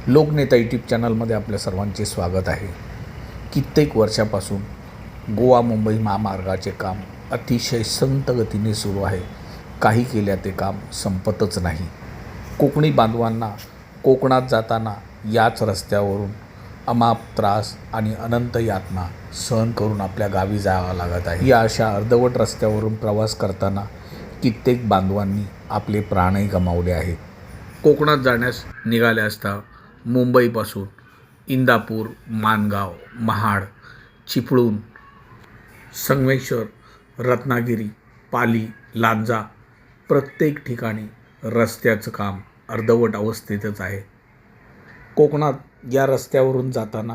लोकनेता YouTube चॅनलमध्ये आपल्या सर्वांचे स्वागत आहे. कित्येक वर्षापासून गोवा मुंबई महामार्गाचे काम अतिशय संत गतीने सुरू आहे. काही केल्या ते काम संपतच नाही. कोकणी बांधवांना कोकणात जाताना याच रस्त्यावरून अमाप त्रास आणि अनंत यातना सहन करून आपल्या गावी जावं लागत आहे. या अशा अर्धवट रस्त्यावरून प्रवास करताना कित्येक बांधवांनी आपले प्राणही गमावले आहेत. कोकणात जाण्यास निघाले असता मुंबईपासून इंदापूर, माणगाव, महाड, चिपळूण, संगमेश्वर, रत्नागिरी, पाली, लांजा प्रत्येक ठिकाणी रस्त्याचं काम अर्धवट अवस्थेतच आहे. कोकणात या रस्त्यावरून जाताना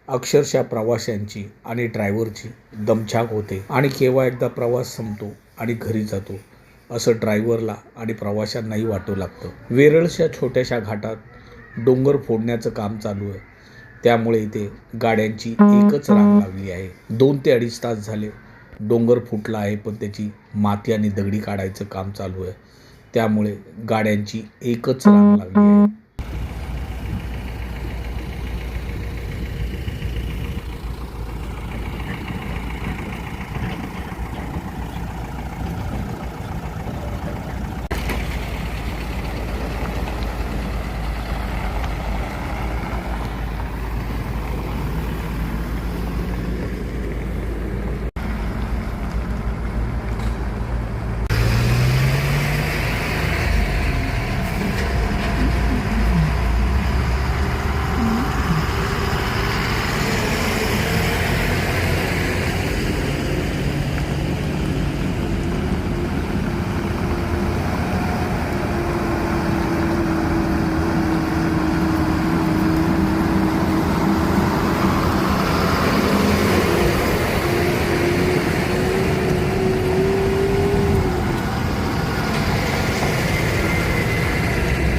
अक्षरशः प्रवाशांची आणि ड्रायव्हरची दमछाक होते आणि केव्हा एकदा प्रवास संपतो आणि घरी जातो असं ड्रायव्हरला आणि प्रवाशांनाही वाटू लागतं. वेरळच्या छोट्याशा घाटात डोंगर फोडण्याचं काम चालू आहे. त्यामुळे इथे गाड्यांची एकच रांग लागली आहे. 2 ते 2.5 तास झाले डोंगर फुटला आहे, पण त्याची माती आणि दगडी काढायचं काम चालू आहे. त्यामुळे गाड्यांची एकच रांग लागली आहे.